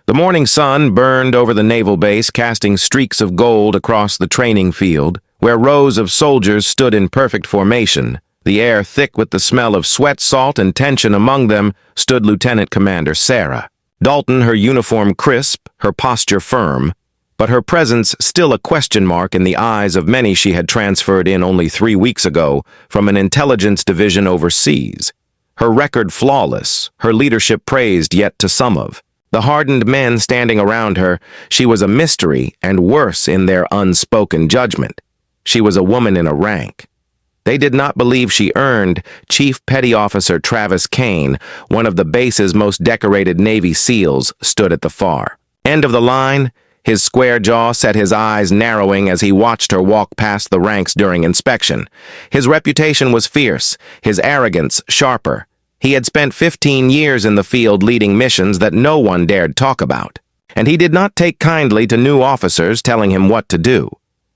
The morning sun burned over the naval base, casting streaks of gold across the training field, where rows of soldiers stood in perfect formation. The air thick with the smell of sweat, salt, and tension. Among them stood Lieutenant Commander Sarah Dalton, her uniform crisp, her posture firm, but her presence still a question mark in the eyes of many. She had transferred in only 3 weeks ago from an intelligence division overseas. Her record flawless, her leadership praised yet to some of. The hardened men standing around her, she was a mystery and worse in their unspoken judgment. She was a woman in a rank. They did not believe she earned. Chief Petty Officer Travis Kane, one of the base's most decorated Navy SEALs, stood at the far end of the line. His square jaw set, his eyes narrowing as he watched her walk past the ranks during inspection. His reputation was fierce, his arrogance sharper. He had spent 15 years in the field leading missions that no one dared talk about. And he did not take kindly to new officers telling him what to do,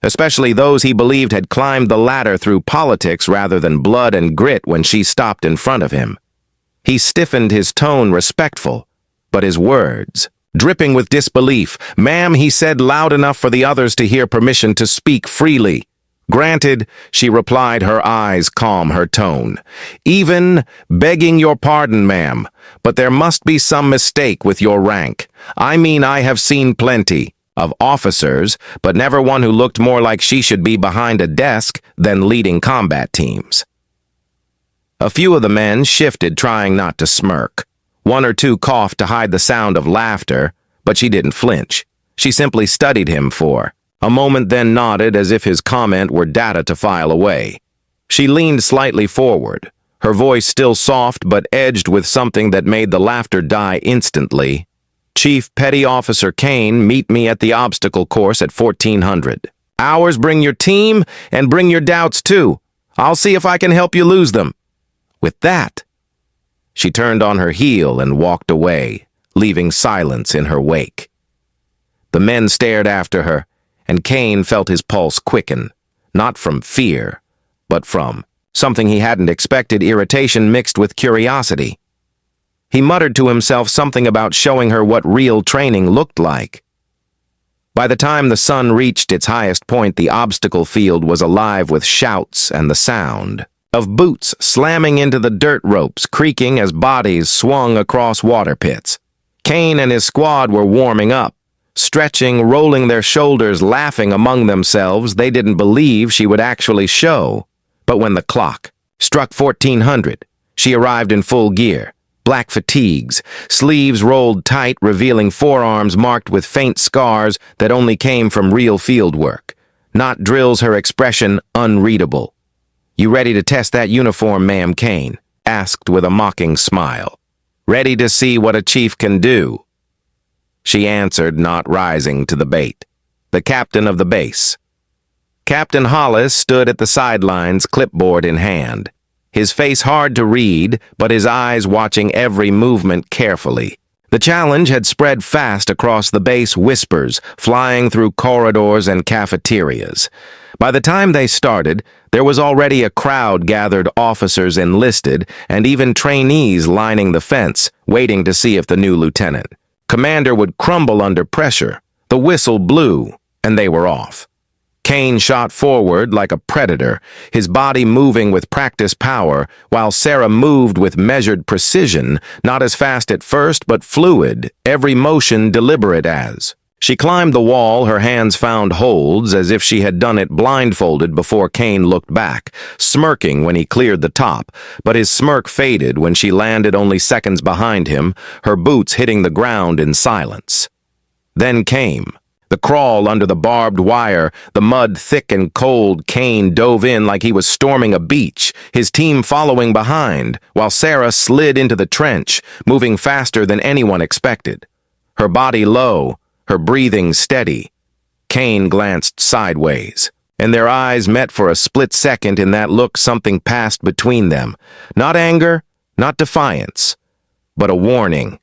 especially those he believed had climbed the ladder through politics rather than blood and grit. When she stopped in front of him, he stiffened, his tone respectful, but his words dripping with disbelief. "Ma'am," he said loud enough for the others to hear, "permission to speak freely." "Granted," she replied, her eyes calm, her tone. "Even begging your pardon, ma'am, but there must be some mistake with your rank. I mean, I have seen plenty of officers, but never one who looked more like she should be behind a desk than leading combat teams." A few of the men shifted, trying not to smirk. One or two coughed to hide the sound of laughter, but she didn't flinch. She simply studied him for a moment, then nodded as if his comment were data to file away. She leaned slightly forward, her voice still soft but edged with something that made the laughter die instantly. "Chief Petty Officer Kane, meet me at the obstacle course at 1400 hours. Bring your team and bring your doubts too. I'll see if I can help you lose them." With that, she turned on her heel and walked away, leaving silence in her wake. The men stared after her, and Kane felt his pulse quicken, not from fear, but from something he hadn't expected, irritation mixed with curiosity. He muttered to himself something about showing her what real training looked like. By the time the sun reached its highest point, the obstacle field was alive with shouts and the sound of boots slamming into the dirt ropes, creaking as bodies swung across water pits. Kane and his squad were warming up, stretching, rolling their shoulders, laughing among themselves. They didn't believe she would actually show. But when the clock struck 1400, she arrived in full gear. Black fatigues, sleeves rolled tight, revealing forearms marked with faint scars that only came from real field work, not drills, her expression unreadable. "You ready to test that uniform, ma'am?" Kane asked with a mocking smile. "Ready to see what a chief can do?" She answered, not rising to the bait. The captain of the base, Captain Hollis, stood at the sidelines, clipboard in hand. His face hard to read, but his eyes watching every movement carefully. The challenge had spread fast across the base, whispers flying through corridors and cafeterias. By the time they started, there was already a crowd gathered, officers enlisted, and even trainees lining the fence, waiting to see if the new lieutenant commander would crumble under pressure. The whistle blew, and they were off. Kane shot forward like a predator, his body moving with practiced power, while Sarah moved with measured precision, not as fast at first, but fluid, every motion deliberate as she climbed the wall. Her hands found holds as if she had done it blindfolded before Kane looked back, smirking when he cleared the top, but his smirk faded when she landed only seconds behind him, her boots hitting the ground in silence. Then came the crawl under the barbed wire, the mud thick and cold. Kane dove in like he was storming a beach, his team following behind, while Sarah slid into the trench, moving faster than anyone expected. Her body low, her breathing steady. Kane glanced sideways, and their eyes met for a split second. In that look, something passed between them. Not anger, not defiance, but a warning.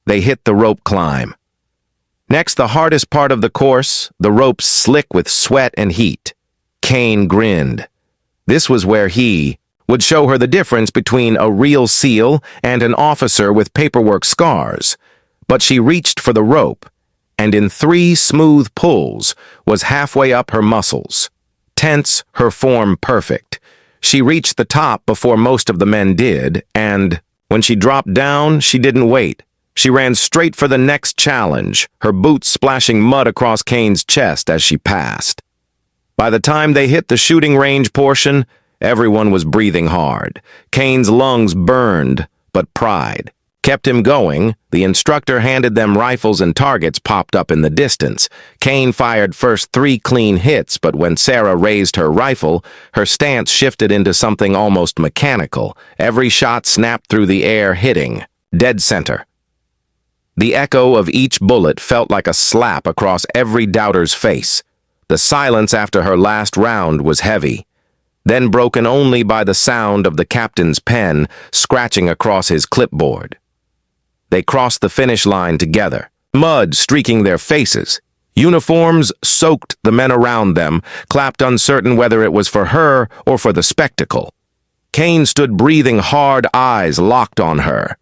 They hit the rope climb. Next, the hardest part of the course, the ropes slick with sweat and heat. Kane grinned. This was where he would show her the difference between a real SEAL and an officer with paperwork scars. but she reached for the rope, and in 3 smooth pulls was halfway up her muscles. Tense, her form perfect. She reached the top before most of the men did, and when she dropped down, she didn't wait. She ran straight for the next challenge, her boots splashing mud across Kane's chest as she passed. By the time they hit the shooting range portion, everyone was breathing hard. Kane's lungs burned, but pride kept him going. The instructor handed them rifles and targets popped up in the distance. Kane fired first 3 clean hits, but when Sarah raised her rifle, her stance shifted into something almost mechanical. Every shot snapped through the air, hitting dead center. The echo of each bullet felt like a slap across every doubter's face. The silence after her last round was heavy, then broken only by the sound of the captain's pen scratching across his clipboard. They crossed the finish line together, mud streaking their faces. Uniforms soaked the men around them, clapped uncertain whether it was for her or for the spectacle. Kane stood breathing hard, eyes locked on her.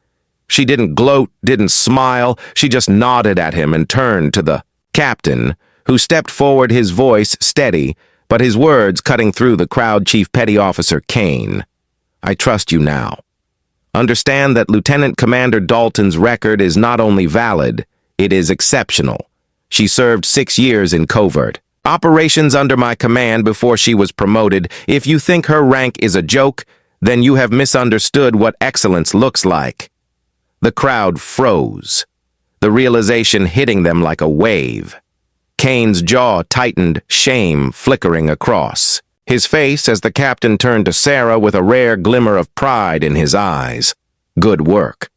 She didn't gloat, didn't smile, she just nodded at him and turned to the captain, who stepped forward, his voice steady, but his words cutting through the crowd. Chief Petty Officer Kane, I trust you now. Understand that Lieutenant Commander Dalton's record is not only valid, it is exceptional. She served 6 years in covert operations under my command before she was promoted. If you think her rank is a joke, then you have misunderstood what excellence looks like. The crowd froze, the realization hitting them like a wave. Kane's jaw tightened, shame flickering across his face as the captain turned to Sarah with a rare glimmer of pride in his eyes. Good work.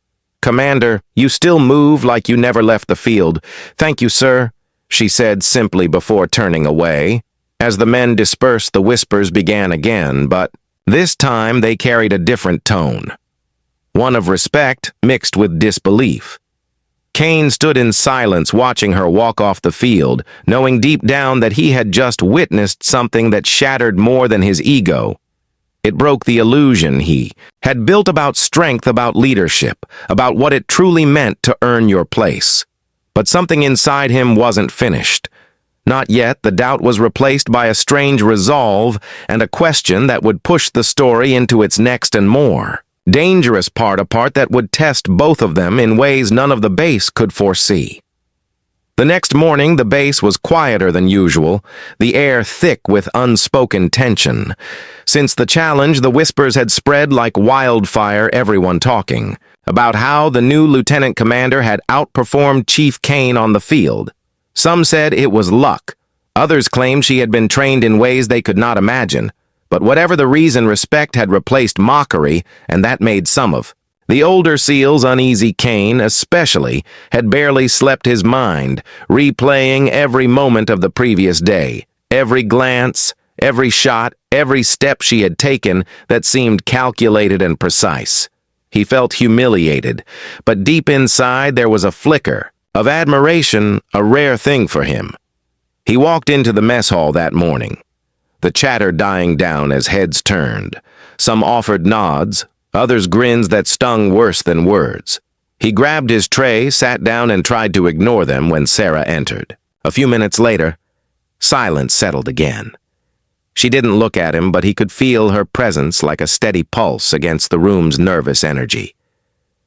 Commander, you still move like you never left the field. Thank you, sir, she said simply before turning away. As the men dispersed, the whispers began again, but this time they carried a different tone. One of respect mixed with disbelief. Kane stood in silence, watching her walk off the field, knowing deep down that he had just witnessed something that shattered more than his ego. It broke the illusion he had built about strength, about leadership, about what it truly meant to earn your place. But something inside him wasn't finished. Not yet. The doubt was replaced by a strange resolve and a question that would push the story into its next and more dangerous part, a part that would test both of them in ways none of the base could foresee. The next morning, the base was quieter than usual, the air thick with unspoken tension. Since the challenge, the whispers had spread like wildfire, everyone talking about how the new lieutenant commander had outperformed Chief Kane on the field. Some said it was luck. Others claimed she had been trained in ways they could not imagine. But whatever the reason, respect had replaced mockery, and that made some of the older SEALs uneasy. Kane, especially, had barely slept his mind, replaying every moment of the previous day, every glance, every shot, every step she had taken that seemed calculated and precise. He felt humiliated, but deep inside there was a flicker of admiration, a rare thing for him. He walked into the mess hall that morning, the chatter dying down as heads turned. Some offered nods, others grins that stung worse than words. He grabbed his tray, sat down, and tried to ignore them when Sarah entered. A few minutes later, silence settled again. She didn't look at him, but he could feel her presence like a steady pulse against the room's nervous energy.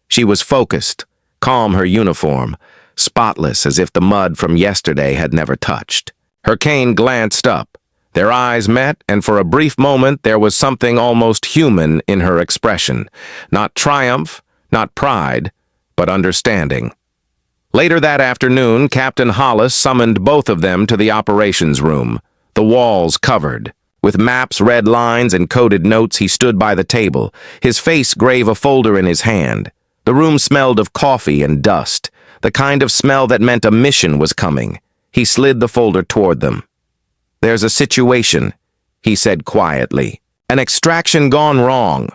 She was focused, calm, her uniform spotless as if the mud from yesterday had never touched. Her Kane glanced up. Their eyes met, and for a brief moment there was something almost human in her expression. Not triumph, not pride, but understanding. Later that afternoon, Captain Hollis summoned both of them to the operations room, the walls covered. With maps, red lines, and coded notes, he stood by the table, his face grave, a folder in his hand. The room smelled of coffee and dust, the kind of smell that meant a mission was coming. He slid the folder toward them. "There's a situation," he said quietly. "An extraction gone wrong.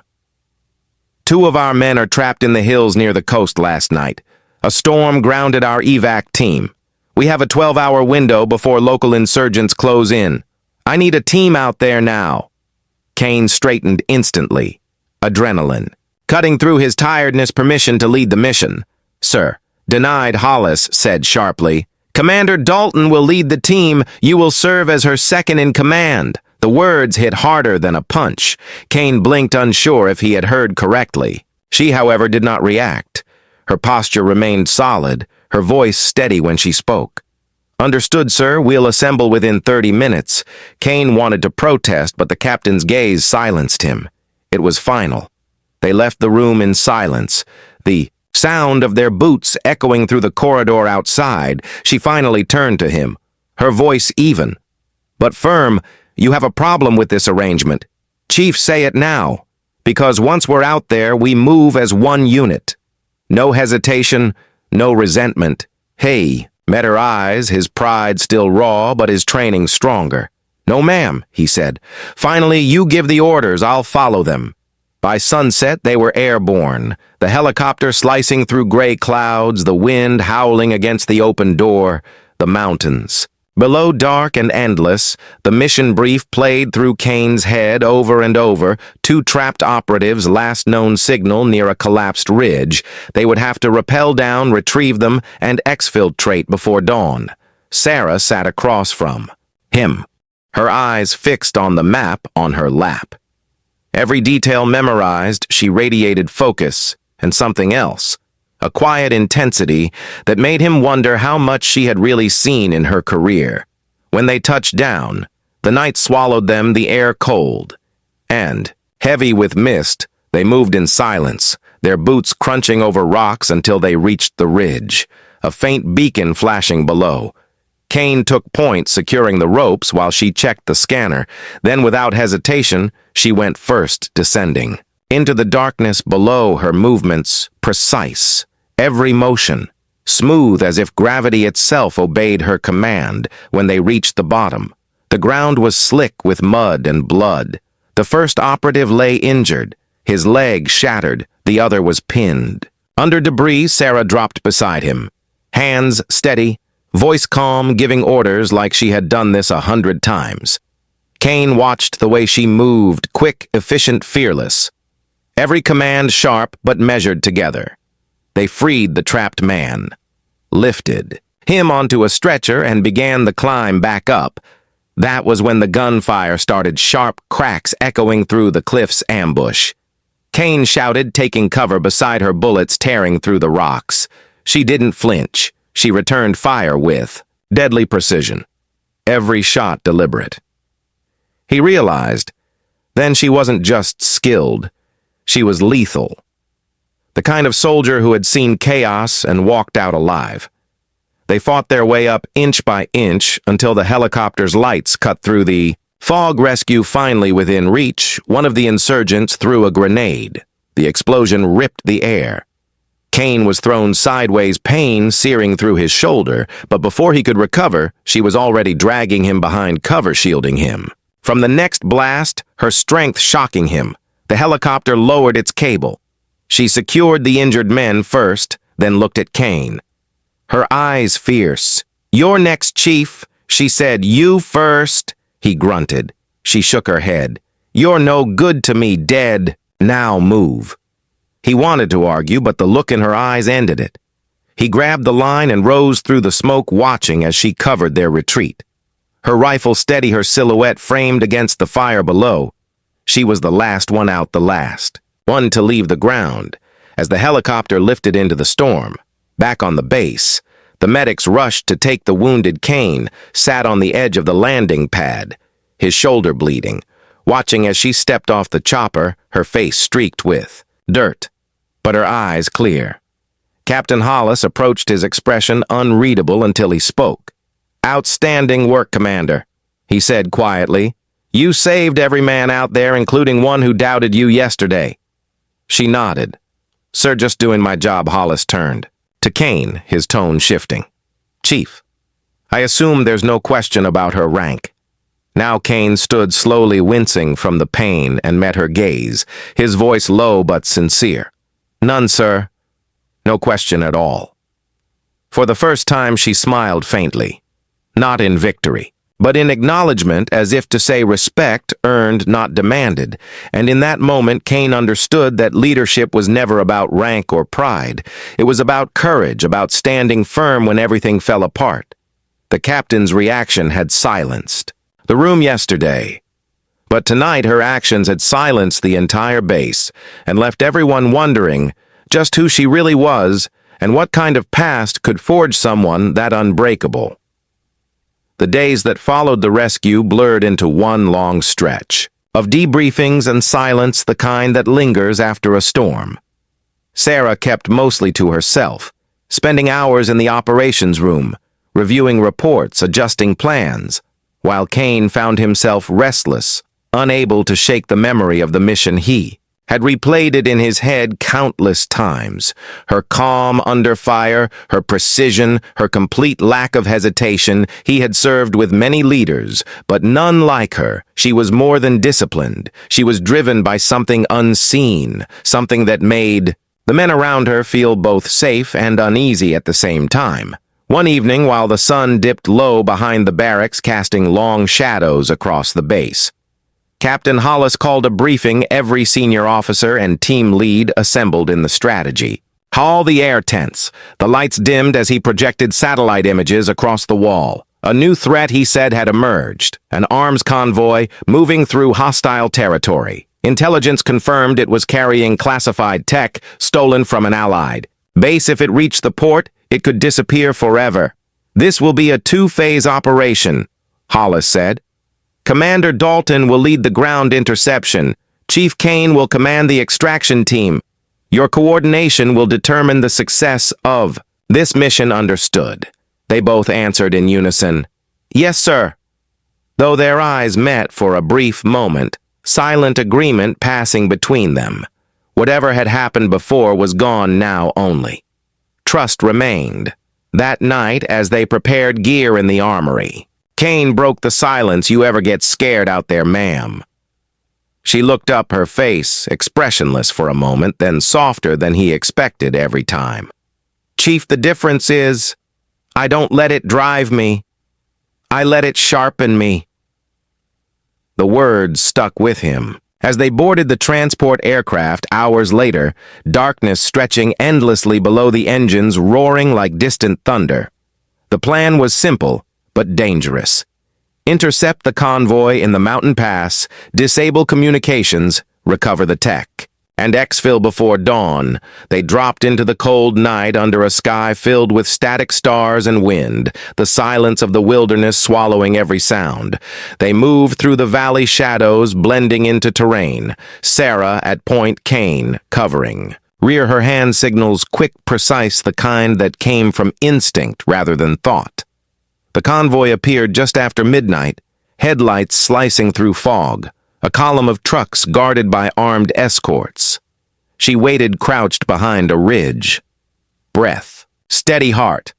2 of our men are trapped in the hills near the coast last night. A storm grounded our evac team. We have a 12-hour window before local insurgents close in. I need a team out there now." Kane straightened instantly. Adrenaline cutting through his tiredness, permission to lead the mission. "Sir, Denied, Hollis said sharply. Commander Dalton will lead the team. You will serve as her second in command. The words hit harder than a punch. Kane blinked, unsure if he had heard correctly. She, however, did not react. Her posture remained solid, her voice steady when she spoke. Understood, sir. We'll assemble within 30 minutes. Kane wanted to protest, but the captain's gaze silenced him. It was final. They left the room in silence, the sound of their boots echoing through the corridor outside. She finally turned to him, her voice even, but firm. You have a problem with this arrangement. Chief, say it now, because once we're out there, we move as one unit. No hesitation, no resentment. Hey, met her eyes, his pride still raw, but his training stronger. No, ma'am, he said. Finally, you give the orders, I'll follow them. By sunset, they were airborne, the helicopter slicing through gray clouds, the wind howling against the open door, the mountains. Below, dark and endless, the mission brief played through Kane's head over and over, two trapped operatives' last known signal near a collapsed ridge. They would have to rappel down, retrieve them, and exfiltrate before dawn. Sarah sat across from him, her eyes fixed on the map on her lap. Every detail memorized, she radiated focus and something else, a quiet intensity that made him wonder how much she had really seen in her career. When they touched down, the night swallowed them, the air cold, and, heavy with mist, they moved in silence, their boots crunching over rocks until they reached the ridge, a faint beacon flashing below. Kane took point, securing the ropes while she checked the scanner. Then, without hesitation, she went first, descending. Into the darkness below, her movements precise, every motion, smooth as if gravity itself obeyed her command. When they reached the bottom, the ground was slick with mud and blood. The first operative lay injured, his leg shattered, the other was pinned. Under debris, Sarah dropped beside him, hands steady, voice calm, giving orders like she had done this 100 times. Kane watched the way she moved, quick, efficient, fearless. Every command sharp but measured together. They freed the trapped man, lifted him onto a stretcher, and began the climb back up. That was when the gunfire started, sharp cracks echoing through the cliff's ambush. Kane shouted, taking cover beside her, bullets tearing through the rocks. She didn't flinch. She returned fire with deadly precision, every shot deliberate. He realized, then, she wasn't just skilled, she was lethal. The kind of soldier who had seen chaos and walked out alive. They fought their way up inch by inch until the helicopter's lights cut through the fog. Rescue finally within reach, one of the insurgents threw a grenade. The explosion ripped the air. Kane was thrown sideways, pain searing through his shoulder, but before he could recover, she was already dragging him behind cover, shielding him. From the next blast, her strength shocking him, the helicopter lowered its cable. She secured the injured men first, then looked at Kane. Her eyes fierce. You're next, Chief, she said. You first, he grunted. She shook her head. You're no good to me, dead. Now move. He wanted to argue, but the look in her eyes ended it. He grabbed the line and rose through the smoke, watching as she covered their retreat. Her rifle steady, her silhouette framed against the fire below. She was the last one out, the last one to leave the ground. As the helicopter lifted into the storm, back on the base, the medics rushed to take the wounded. Kane sat on the edge of the landing pad, his shoulder bleeding, watching as she stepped off the chopper, her face streaked with dirt, but her eyes clear. Captain Hollis approached, his expression unreadable until he spoke. Outstanding work, Commander, he said quietly. You saved every man out there, including one who doubted you yesterday. She nodded. Sir, just doing my job. Hollis turned to Kane, his tone shifting. Chief, I assume there's no question about her rank. Now Kane stood slowly, wincing from the pain, and met her gaze, his voice low but sincere. None, sir. No question at all. For the first time, she smiled faintly. Not in victory, but in acknowledgement, as if to say respect earned, not demanded. And in that moment, Kane understood that leadership was never about rank or pride. It was about courage, about standing firm when everything fell apart. The captain's reaction had silenced the room yesterday, but tonight her actions had silenced the entire base and left everyone wondering just who she really was and what kind of past could forge someone that unbreakable. The days that followed the rescue blurred into one long stretch of debriefings and silence, the kind that lingers after a storm. Sarah kept mostly to herself, spending hours in the operations room, reviewing reports, adjusting plans, while Kane found himself restless, unable to shake the memory of the mission he had replayed it in his head countless times. Her calm under fire, her precision, her complete lack of hesitation. He had served with many leaders, but none like her. She was more than disciplined. She was driven by something unseen, something that made the men around her feel both safe and uneasy at the same time. One evening, while the sun dipped low behind the barracks, casting long shadows across the base, Captain Hollis called a briefing. Every senior officer and team lead assembled in the strategy hall, the air tense. The lights dimmed as he projected satellite images across the wall. A new threat, he said, had emerged. An arms convoy moving through hostile territory. Intelligence confirmed it was carrying classified tech stolen from an allied base. If it reached the port, it could disappear forever. This will be a two-phase operation, Hollis said. Commander Dalton will lead the ground interception. Chief Kane will command the extraction team. Your coordination will determine the success of this mission. Understood. They both answered in unison. Yes, sir. Though their eyes met for a brief moment, silent agreement passing between them. Whatever had happened before was gone now only. Trust remained. That night, as they prepared gear in the armory, Kane broke the silence. You ever get scared out there, ma'am? She looked up, her face expressionless for a moment, then softer than he expected every time. Chief, the difference is, I don't let it drive me. I let it sharpen me. The words stuck with him. As they boarded the transport aircraft hours later, darkness stretching endlessly below the engines, roaring like distant thunder. The plan was simple, but dangerous. Intercept the convoy in the mountain pass, disable communications, recover the tech. And exfil before dawn. They dropped into the cold night under a sky filled with static stars and wind, the silence of the wilderness swallowing every sound. They moved through the valley shadows, blending into terrain. Sarah at point, Kane covering. Rear her hand signals, quick, precise, the kind that came from instinct rather than thought. The convoy appeared just after midnight, headlights slicing through fog, a column of trucks guarded by armed escorts. She waited crouched behind a ridge. Breath, steady heart,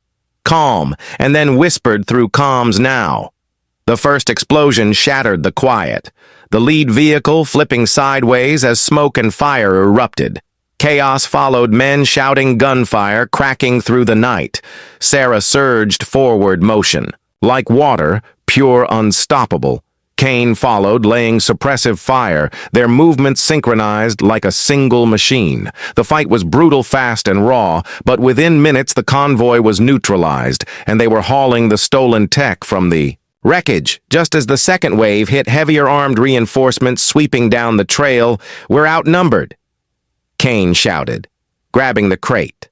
calm, and then whispered through comms now. The first explosion shattered the quiet, the lead vehicle flipping sideways as smoke and fire erupted. Chaos followed, men shouting, gunfire cracking through the night. Sarah surged forward, motion. Like water, pure, unstoppable. Kane followed, laying suppressive fire, their movements synchronized like a single machine. The fight was brutal, fast, and raw, but within minutes the convoy was neutralized, and they were hauling the stolen tech from the wreckage. Just as the second wave hit, heavier armed reinforcements sweeping down the trail. We're outnumbered, Kane shouted, grabbing the crate.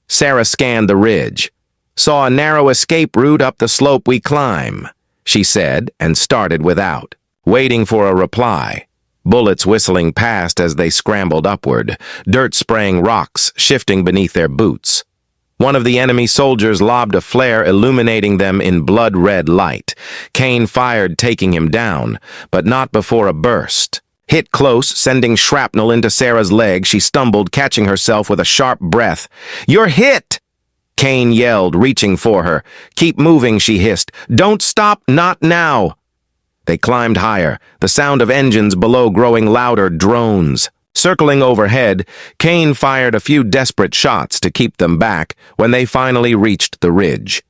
Sarah scanned the ridge. Saw a narrow escape route up the slope we climb, she said, and started without, waiting for a reply. Bullets whistling past as they scrambled upward, dirt spraying rocks, shifting beneath their boots. One of the enemy soldiers lobbed a flare, illuminating them in blood-red light. Kane fired, taking him down, but not before a burst. Hit close, sending shrapnel into Sarah's leg. She stumbled, catching herself with a sharp breath. "You're hit!" Kane yelled, reaching for her. "Keep moving," she hissed. "Don't stop, not now." They climbed higher, the sound of engines below growing louder, drones. Circling overhead, Kane fired a few desperate shots to keep them back when they finally reached the ridge.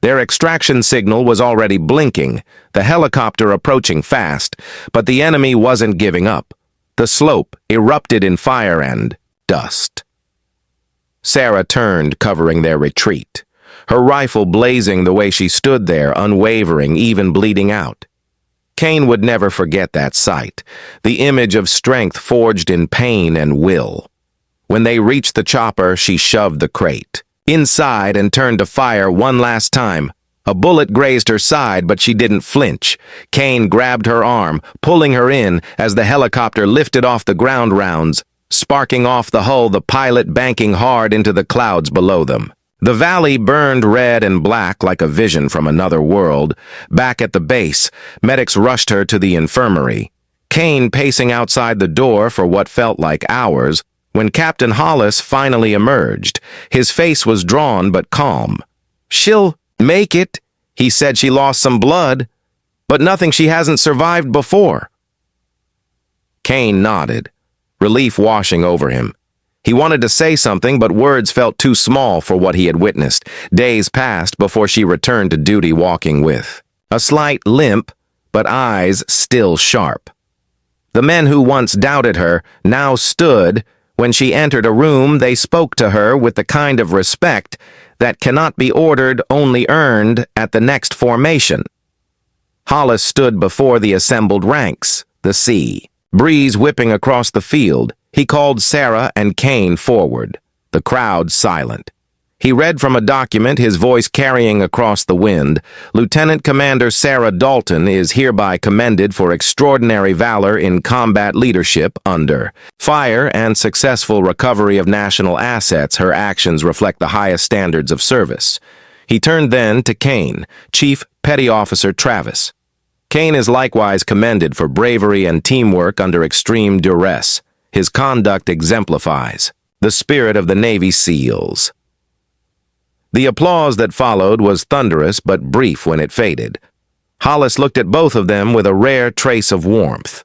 Their extraction signal was already blinking, the helicopter approaching fast, but the enemy wasn't giving up. The slope erupted in fire and dust. Sarah turned, covering their retreat, her rifle blazing the way she stood there, unwavering, even bleeding out. Kane would never forget that sight, the image of strength forged in pain and will. When they reached the chopper, she shoved the crate inside and turned to fire one last time. A bullet grazed her side, but she didn't flinch. Kane grabbed her arm, pulling her in as the helicopter lifted off the ground rounds, sparking off the hull, the pilot banking hard into the clouds below them. The valley burned red and black like a vision from another world. Back at the base, medics rushed her to the infirmary. Kane pacing outside the door for what felt like hours, when Captain Hollis finally emerged. His face was drawn but calm. "She'll make it," he said. "She lost some blood, but nothing she hasn't survived before." Kane nodded, relief washing over him. He wanted to say something, but words felt too small for what he had witnessed. Days passed before she returned to duty, walking with a slight limp, but eyes still sharp. The men who once doubted her now stood. When she entered a room, they spoke to her with the kind of respect that cannot be ordered, only earned at the next formation. Hollis stood before the assembled ranks, the sea breeze whipping across the field. He called Sarah and Kane forward, the crowd silent. He read from a document, his voice carrying across the wind. "Lieutenant Commander Sarah Dalton is hereby commended for extraordinary valor in combat leadership under fire and successful recovery of national assets. Her actions reflect the highest standards of service." He turned then to Kane, Chief Petty Officer Travis. "Kane is likewise commended for bravery and teamwork under extreme duress. His conduct exemplifies the spirit of the Navy SEALs." The applause that followed was thunderous but brief when it faded. Hollis looked at both of them with a rare trace of warmth.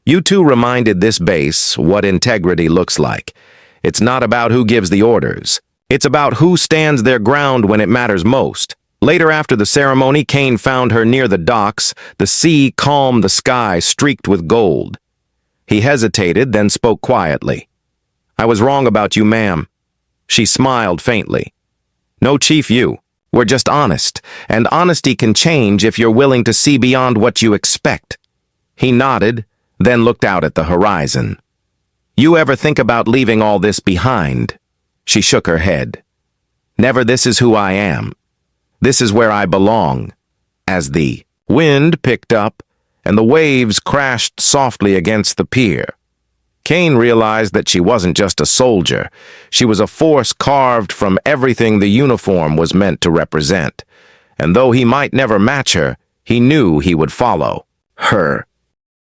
"You two reminded this base what integrity looks like. It's not about who gives the orders. It's about who stands their ground when it matters most." Later after the ceremony, Kane found her near the docks, the sea calm, the sky streaked with gold. He hesitated, then spoke quietly. "I was wrong about you, ma'am." She smiled faintly. "No, Chief, we're just honest, and honesty can change if you're willing to see beyond what you expect." He nodded, then looked out at the horizon. "You ever think about leaving all this behind?" She shook her head. "Never. This is who I am. This is where I belong." As the wind picked up and the waves crashed softly against the pier, Kane realized that she wasn't just a soldier. She was a force carved from everything the uniform was meant to represent. And though he might never match her, he knew he would follow her